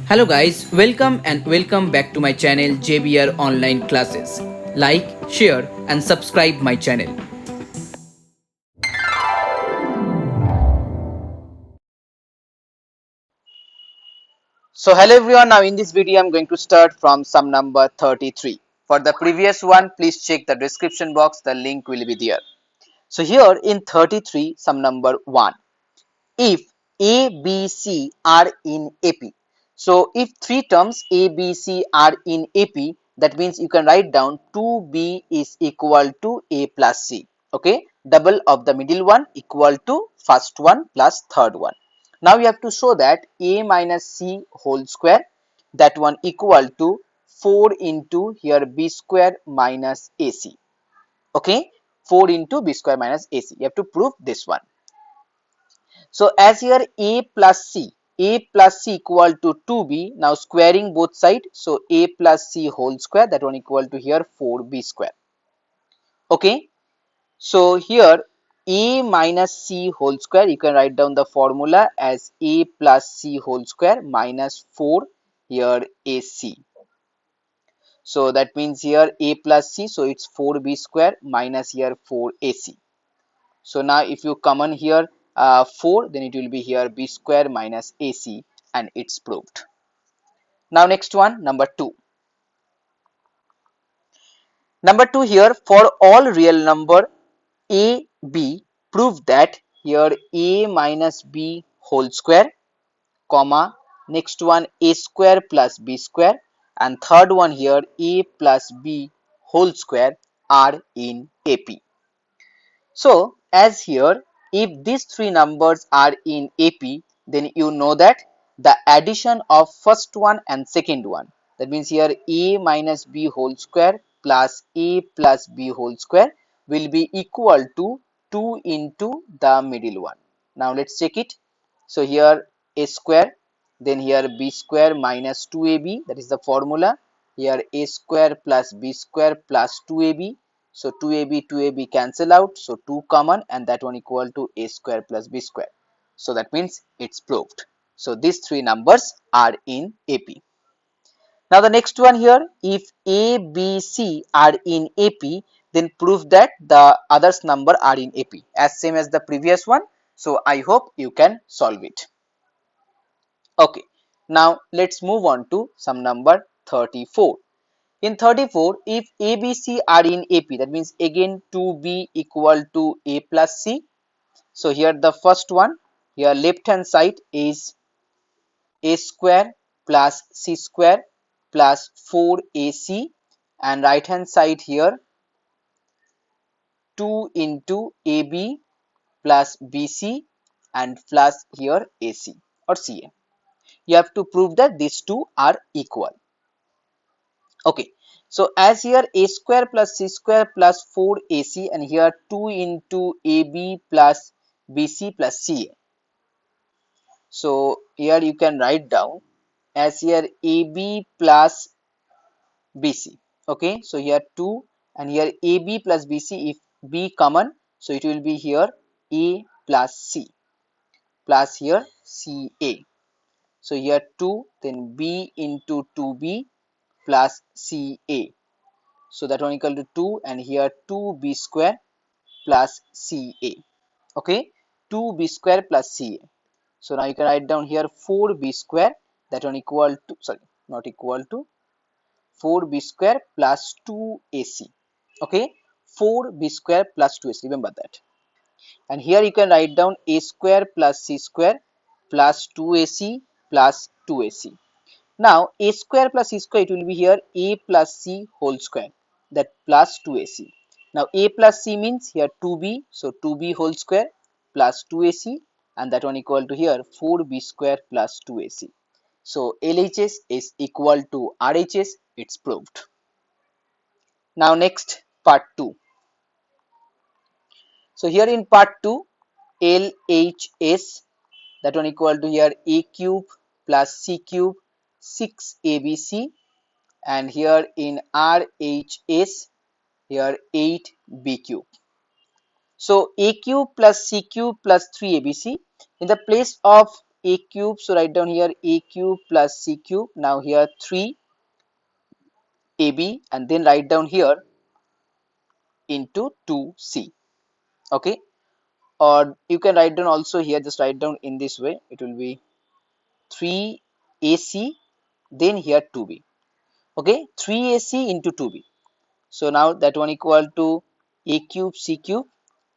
Hello guys, welcome back to my channel JBR Online Classes. Like, share and subscribe my channel. So hello everyone, now in this video I'm going to start from sum number 33. For the previous one, please check the description box, the link will be there. So here in 33, sum number 1, if A, B, C are in AP. So if three terms A, B, C are in AP, that means you can write down 2B is equal to A plus C. Okay, double of the middle one equal to first one plus third one. Now you have to show that A minus C whole square, that one equal to 4 into here B square minus AC. Okay, 4 into B square minus AC. You have to prove this one. So as here A plus C equal to 2B, now squaring both sides, so A plus C whole square, that one equal to here 4B square. Okay, so here A minus C whole square, you can write down the formula as A plus C whole square minus 4 here AC. So that means here A plus C, so it's 4B square minus here 4AC. So now if you common here 4, then it will be here B square minus AC, and it's proved. Now next one, number 2. Number 2 here, for all real number A, B, prove that here A minus B whole square, comma, next one A square plus B square, and third one here A plus B whole square are in AP. So as here, if these three numbers are in AP, then you know that the addition of first one and second one, that means here A minus B whole square plus A plus B whole square will be equal to 2 into the middle one. Now let's check it. So here A square, then here B square minus 2AB, that is the formula. Here A square plus B square plus 2AB. So 2AB cancel out, so 2 common, and that one equal to A square plus B square. So that means it's proved. So these three numbers are in AP. Now the next one here, if A, B, C are in AP, then prove that the others number are in AP, as same as the previous one. So I hope you can solve it. Okay, now let's move on to sum number 34. In 34, if A, B, C are in AP, that means again 2B equal to A plus C. So here the first one, here left hand side is A square plus C square plus 4AC, and right hand side here 2 into AB plus BC and plus here AC or CA. You have to prove that these two are equal. Okay, so as here A square plus C square plus 4AC, and here 2 into AB plus BC plus CA. So here you can write down as here AB plus BC. Okay, so here 2, and here AB plus BC, if B common, so it will be here A plus C plus here CA. So here 2, then B into 2B plus CA. So that one equal to 2, and here 2B square plus CA. Okay, 2B square plus CA. So now you can write down here 4B square, that one equal to, sorry, not equal to, 4B square plus 2AC. Okay, 4B square plus 2AC, remember that. And here you can write down A square plus C square plus 2AC plus 2AC. Now A square plus C square, it will be here A plus C whole square, that plus 2AC. Now A plus C means here 2B, so 2B whole square plus 2AC, and that one equal to here 4B square plus 2AC. So LHS is equal to RHS, it's proved. Now next, part 2. So here in part 2, LHS, that one equal to here A cube plus C cube 6ABC, and here in RHS here 8B cube. So A cube plus C cube plus 3ABC, in the place of a cube, so write down here a cube plus c cube. Now here 3 ab, and then write down here into 2c. Okay, or you can write down also here, just write down in this way, it will be 3ac, then here 2b. Okay, 3ac into 2b. So now that one equal to a cube c cube,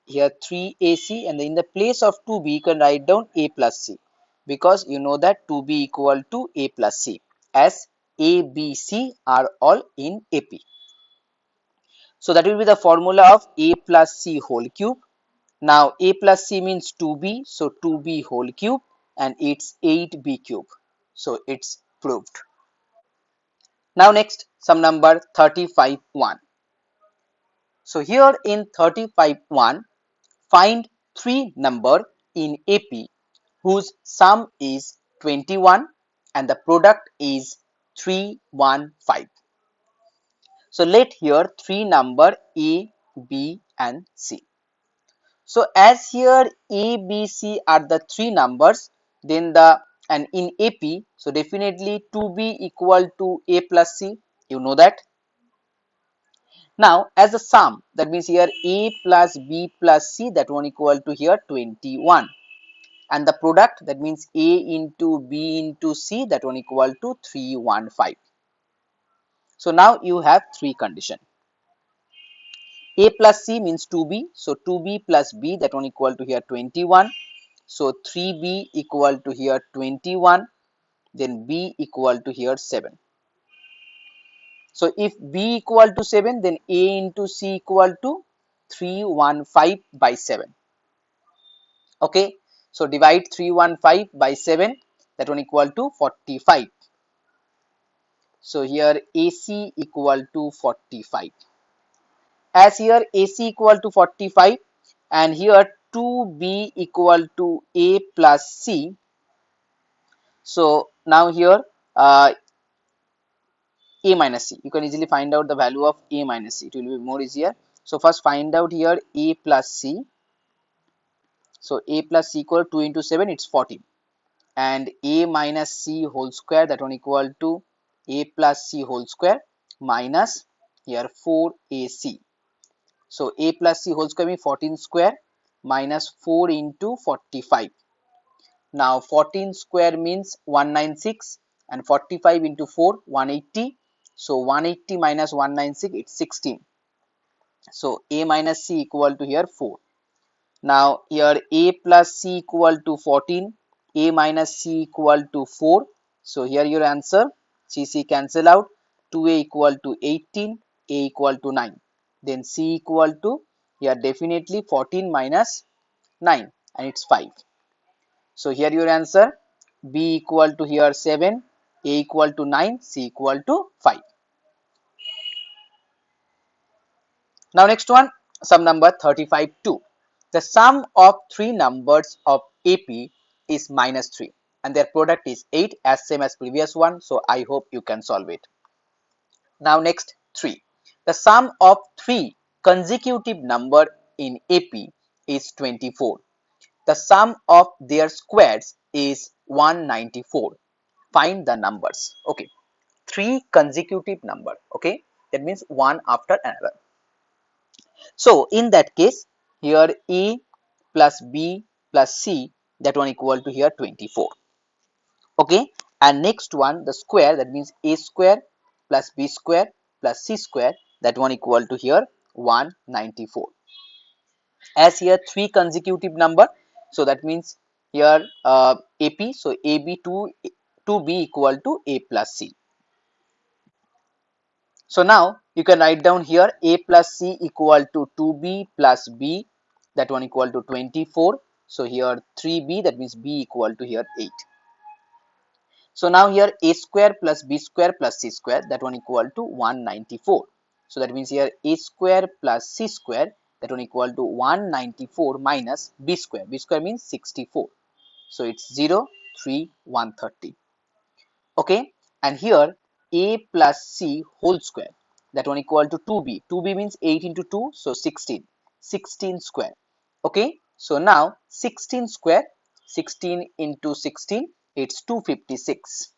here 3ac, and then in the place of 2b you can write down a plus c, because you know that 2b equal to a plus c, as a, b, c are all in ap. So that will be the formula of a plus c whole cube. Now a plus c means 2b, so 2b whole cube, and it's 8b cube. So it's proved. Now next, some number 35(1). So here in 35(1), find three number in AP whose sum is 21 and the product is 315. So let here three number A, B and C. So as here A, B, C are the three numbers, then and in AP, so definitely 2B equal to A plus C, you know that. Now as a sum, that means here A plus B plus C, that one equal to here 21, and the product, that means A into B into C, that one equal to 315. So now you have three condition. A plus C means 2B, so 2B plus B, that one equal to here 21. So 3B equal to here 21, then B equal to here 7. So if B equal to 7, then A into C equal to 315 by 7. Okay, so divide 315 by 7, that one equal to 45. So here AC equal to 45. As here AC equal to 45 and here 2B equal to A plus C. So now here A minus C. You can easily find out the value of A minus C. It will be more easier. So first find out here A plus C. So A plus C equal 2 into 7, it's 14. And A minus C whole square, that one equal to A plus C whole square minus here 4AC. So A plus C whole square means 14 square minus 4 into 45. Now 14 square means 196 and 45 into 4 180. So 180 minus 196, it's 16. So A minus C equal to here 4. Now here A plus C equal to 14, A minus C equal to 4. So here your answer, C cancel out, 2A equal to 18, A equal to 9. Then C equal to here definitely 14 minus 9, and it's 5. So here your answer, B equal to here 7, A equal to 9, C equal to 5. Now next one, sum number 35(2). The sum of three numbers of AP is minus 3 and their product is 8, as same as previous one. So I hope you can solve it. Now next 3. The sum of three consecutive number in AP is 24. The sum of their squares is 194. Find the numbers. Okay, three consecutive number. Okay, that means one after another. So in that case, here A plus B plus C, that one equal to here 24. Okay, and next one, the square, that means A square plus B square plus C square, that one equal to here 194. As here three consecutive number, so that means here AP, so AB to B equal to A plus C. So now you can write down here A plus C equal to 2B plus B, that one equal to 24. So here 3B, that means B equal to here 8. So now here A square plus B square plus C square, that one equal to 194. So that means here A square plus C square, that one equal to 194 minus B square. B square means 64. So it's 0, 3, 130. Okay, and here A plus C whole square, that one equal to 2B. 2B means 8 into 2, so 16. 16 square. Okay, so now 16 square 16 into 16, it's 256.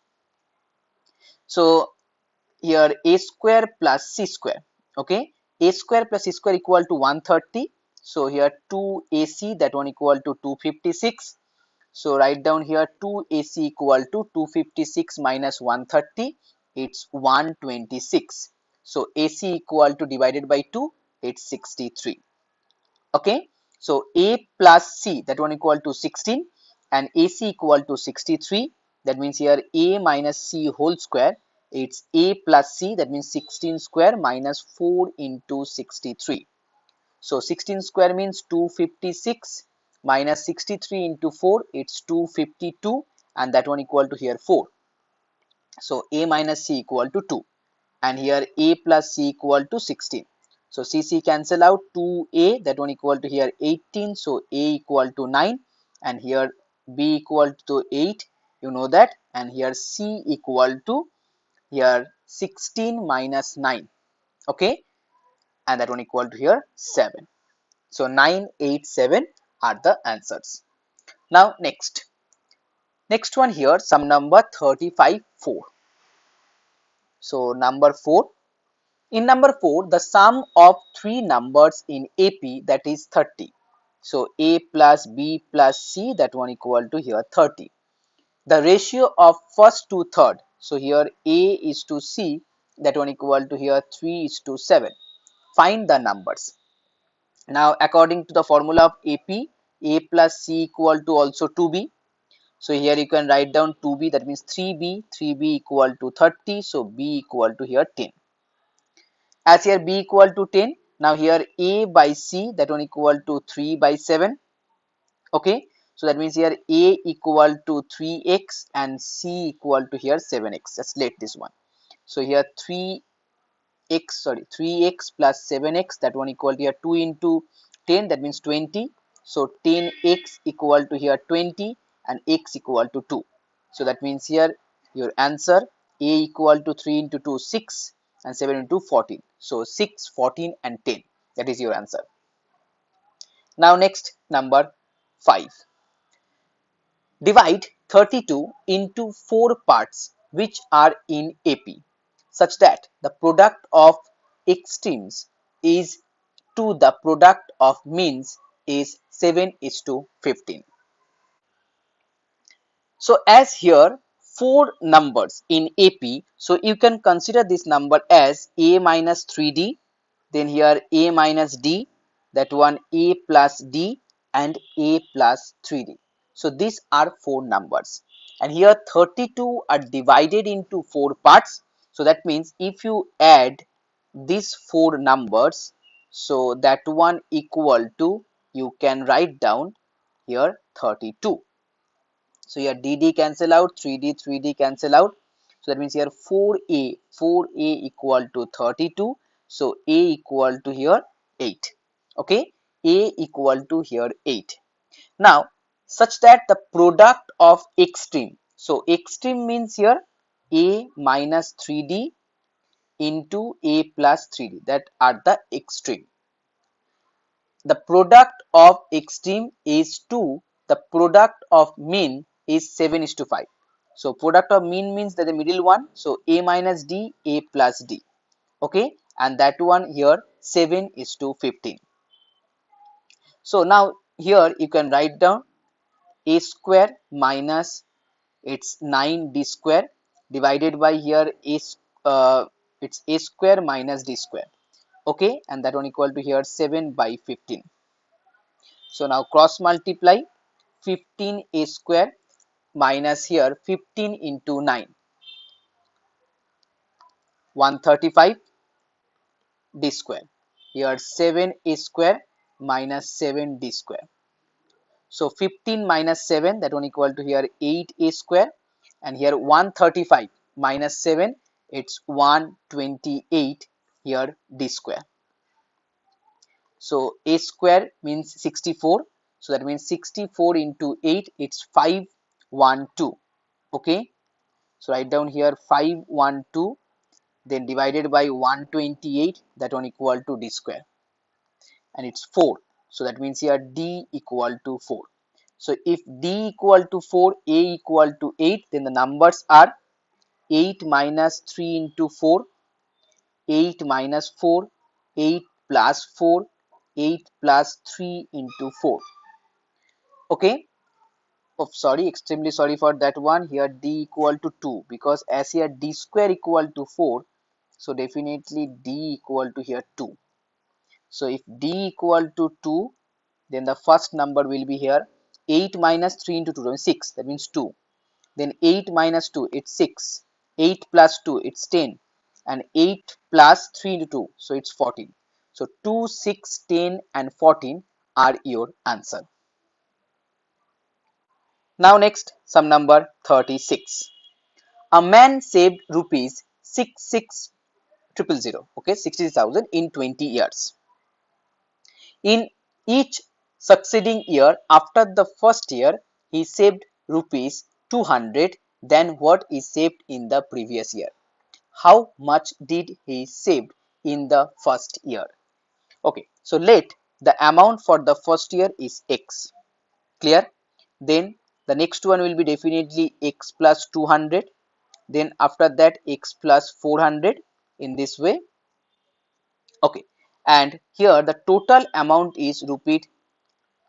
So here a square plus c square, okay, a square plus c square equal to 130. So here 2ac, that one equal to 256. So write down here 2ac equal to 256 minus 130, it's 126. So ac equal to divided by 2, it's 63. Okay, so a plus c, that one equal to 16, and ac equal to 63. That means here a minus c whole square, it's a plus c, that means 16 square minus 4 into 63. So 16 square means 256 minus 63 into 4, it's 252, and that one equal to here 4. So a minus c equal to 2, and here a plus c equal to 16. So c cancel out, 2a, that one equal to here 18. So a equal to 9, and here b equal to 8, you know that, and here c equal to here 16 minus 9, okay, and that one equal to here 7. So 9, 8, 7 are the answers. Now next one here, sum number 35, 4. So number 4. In number 4, the sum of three numbers in AP, that is 30. So A plus B plus C, that one equal to here 30. The ratio of first to third. So here A is to C, that one equal to here 3 is to 7. Find the numbers. Now according to the formula of AP, A plus C equal to also 2B. So here you can write down 2B, that means 3B, 3B equal to 30. So B equal to here 10. As here b equal to 10, now here a by c, that one equal to 3 by 7. Okay, so that means here a equal to 3x and c equal to here 7x. Let's let this one. So here 3x plus 7x, that one equal to here 2 into 10, that means 20. So 10x equal to here 20 and x equal to 2. So that means here your answer a equal to 3 into 2, 6, and 7 into 14. So 6, 14 and 10, that is your answer. Now next number 5. Divide 32 into 4 parts which are in AP such that the product of extremes is to the product of means is 7 is to 15. So as here 4 numbers in AP, so you can consider this number as a minus 3d, then here a minus d, that one a plus d, and a plus 3d. So these are 4 numbers, and here 32 are divided into 4 parts. So that means if you add these 4 numbers, so that one equal to, you can write down here 32. So here dd cancel out, 3d cancel out. So that means here 4a equal to 32. So a equal to here 8. Okay, a equal to here 8. Now such that the product of extreme. So extreme means here a minus 3d into a plus 3d, that are the extreme. The product of extreme is 2, the product of mean is 7 is to 5. So product of mean means that the middle one, so a minus d, a plus d, okay, and that one here 7 is to 15. So now here you can write down a square minus it's 9d square divided by here it's a square minus d square, okay, and that one equal to here 7 by 15. So now cross multiply, 15a square minus here 15 into 9, 135 d square. Here 7a square minus 7d square. So 15 minus 7, that one equal to here 8a square, and here 135 minus 7, it's 128 here d square. So a square means 64. So that means 64 into 8, it's 512. Okay. So write down here 512, then divided by 128, that one equal to d square. And it's 4. So that means here d equal to 4. So if D equal to 4, A equal to 8, then the numbers are 8 minus 3 into 4, 8 minus 4, 8 plus 4, 8 plus 3 into 4. Okay. Oh, sorry, extremely sorry for that one. Here D equal to 2, because as here D square equal to 4, so definitely D equal to here 2. So if D equal to 2, then the first number will be here 8 minus 3 into 2, that means 6, that means 2. Then 8 minus 2, it's 6. 8 plus 2, it's 10. And 8 plus 3 into 2, so it's 14. So 2, 6, 10 and 14 are your answer. Now next, sum number 36. A man saved rupees 66,000, okay, 60,000 in 20 years. In each succeeding year after the first year, he saved rupees 200 than what he saved in the previous year. How much did he save in the first year? Okay, so let the amount for the first year is X. Clear? Then the next one will be definitely X plus 200. Then after that X plus 400, in this way. Okay, and here the total amount is rupees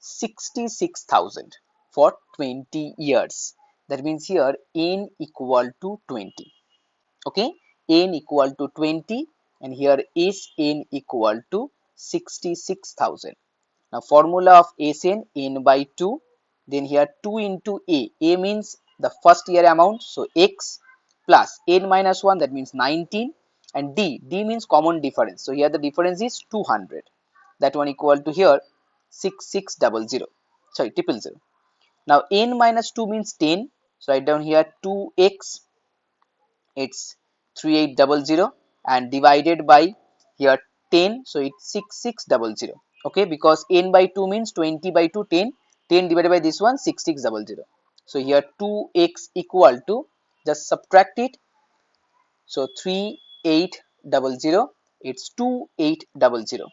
66,000 for 20 years. That means here n equal to 20. Okay, n equal to 20, and here is n equal to 66,000. Now formula of Sn, n by 2, then here 2 into A means the first year amount, so X plus n minus 1, that means 19, and D means common difference, so here the difference is 200, that one equal to here 6600, sorry, 000. Now n minus 2 means 10, so write down here 2x, it's 3800, and divided by here 10, so it's 6600. Okay, because n by 2 means 20 by 2, 10, 10 divided by this one 6600. So here 2x equal to, just subtract it, so 3800, it's 2800.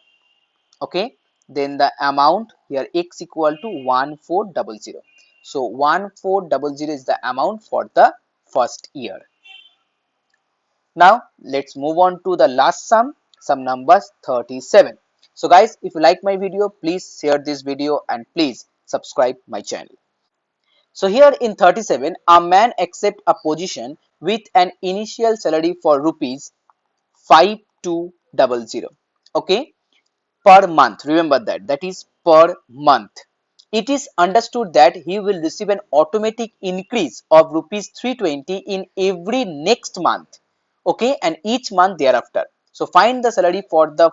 Okay, then the amount here X equal to 1400. So 1400 is the amount for the first year. Now let's move on to the last sum number 37. So guys, if you like my video, please share this video and please subscribe my channel. So here in 37, a man accept a position with an initial salary for rupees 5200. Okay, per month. Remember that is per month. It is understood that he will receive an automatic increase of rupees 320 in every next month. Okay, and each month thereafter. So find the salary for the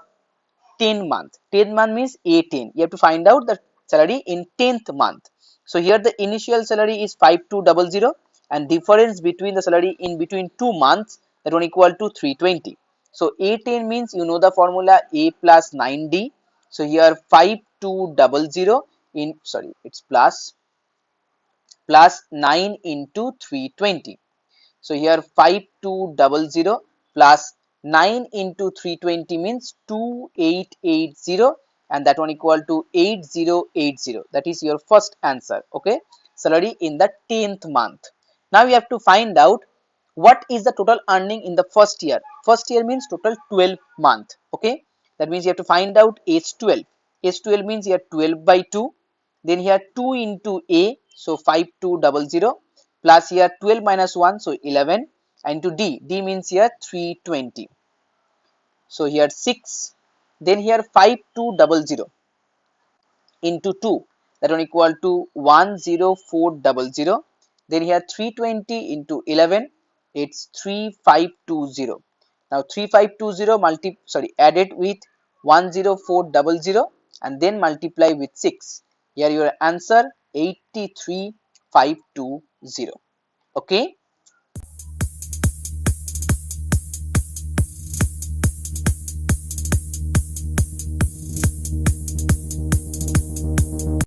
10 month. 10 month means 18. You have to find out the salary in 10th month. So here the initial salary is 5200, and difference between the salary in between 2 months, that one equal to 320. So 18 means, you know the formula, A plus 9D. So here 5200 in, sorry, it's plus 9 into 320. So here 5200 plus 9 into 320 means 2880, and that one equal to 8080. That is your first answer. Okay, salary in the 10th month. Now you have to find out what is the total earning in the first year. First year means total 12 month. Okay, that means you have to find out H12. H12 means here 12 by 2, then here 2 into A, so 5200, plus here 12 minus 1, so 11, and to D means here 320, so here 6, then here 5200 into 2, that one equal to 10400, then here 320 into 11, it's 3520. Now 3520 added with 10400 and then multiply with 6, here your answer 83520. Okay,